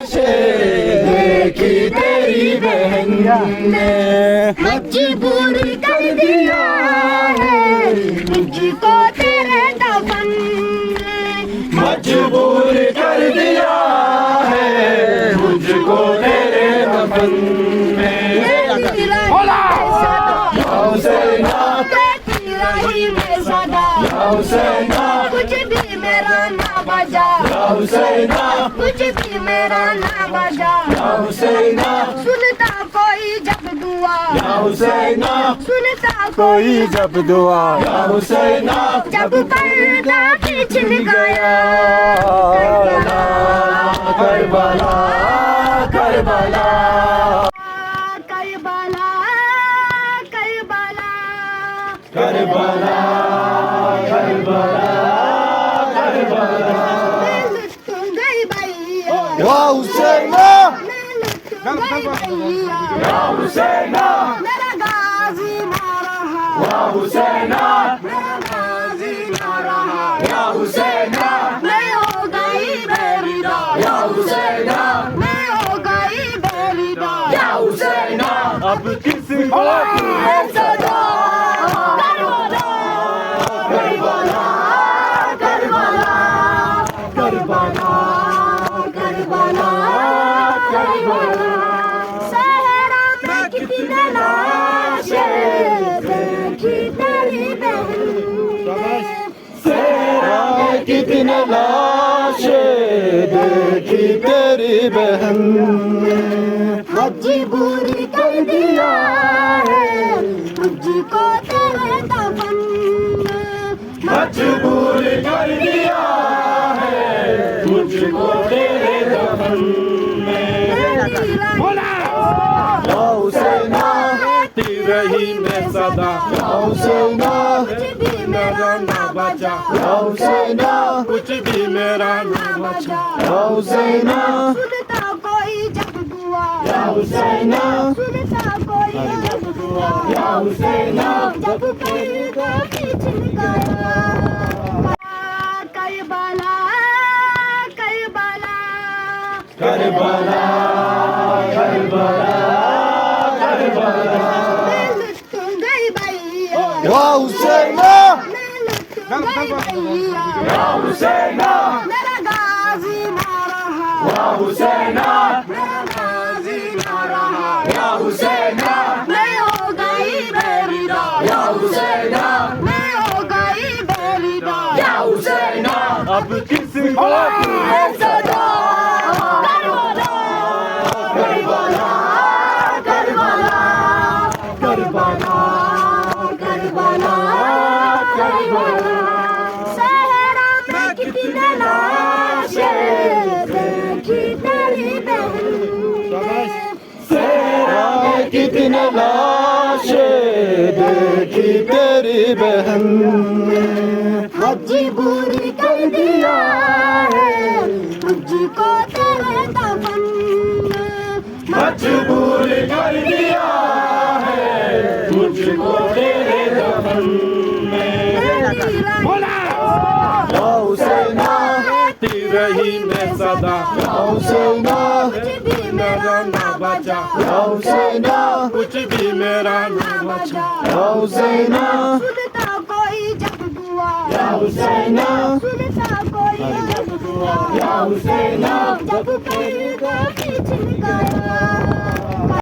देखी तेरी बहन ने मजबूर कर दिया है मुझको तेरे दफन ने मजबूर कर दिया है मुझको तेरे दफन में हुसैना कुछ भी मेरा ना बजा हुसैना कुछ भी मेरा ना बजा हुसैना सुनता कोई जब दुआ हुसैना सुनता कोई जब दुआ हुसैना जब पर्दा पिछल गया Karbala Karbala Karbala Karbala Karbala या हुसैना या हुसैना मेरा गाजी ना रहा या हुसैना मेरा गाजी ना रहा या हुसैना मैं हो गई बेरिदा या हुसैना मैं हो गई बेरिदा या हुसैना अब किसी को है सजा Karbala Karbala Karbala Karbala Karbala सहरा में कितने लाशें देखी तेरी बहन सहरा में कितने लाशें देखी तेरी बहन मजबूर कर दिया है मुझको तेरे दफन मजबूर कर दिया है मुझको तेरे दफन में या हुसैना रही मैं सदा या हुसैना कुछ भी मेरा ना बचा या हुसैना कुछ भी मेरा ना बचा या हुसैना सुनता कोई जब दुआ या हुसैना सुनता कोई जब दुआ या हुसैना जब पर्दा पिछल गया Karbala Karbala Karbala Karbala Karbala या हुसैना या हुसैना मेरा गाजी ना रहा या हुसैना मेरा गाजी ना रहा या हुसैना मैं हो गई बेरिदा या हुसैना मैं हो गई बेरिदा या हुसैना अब किसी को है सजा Karbala Karbala Karbala Karbala Karbala Karbala सहरा में कितने लाशें देखी तेरी बहन सहरा में कितने लाशें देखी तेरी बहन मजबूर कर दिया है मुझको तेरे दफन मजबूर कर दिया है मुझको तेरे दफन में या हुसैना रही मैं सदा या हुसैना कुछ भी मेरा ना बचा या हुसैना कुछ भी मेरा ना बचा या हुसैना सुनता कोई जब दुआ या हुसैना सुनता कोई जब दुआ या हुसैना जब पर्दा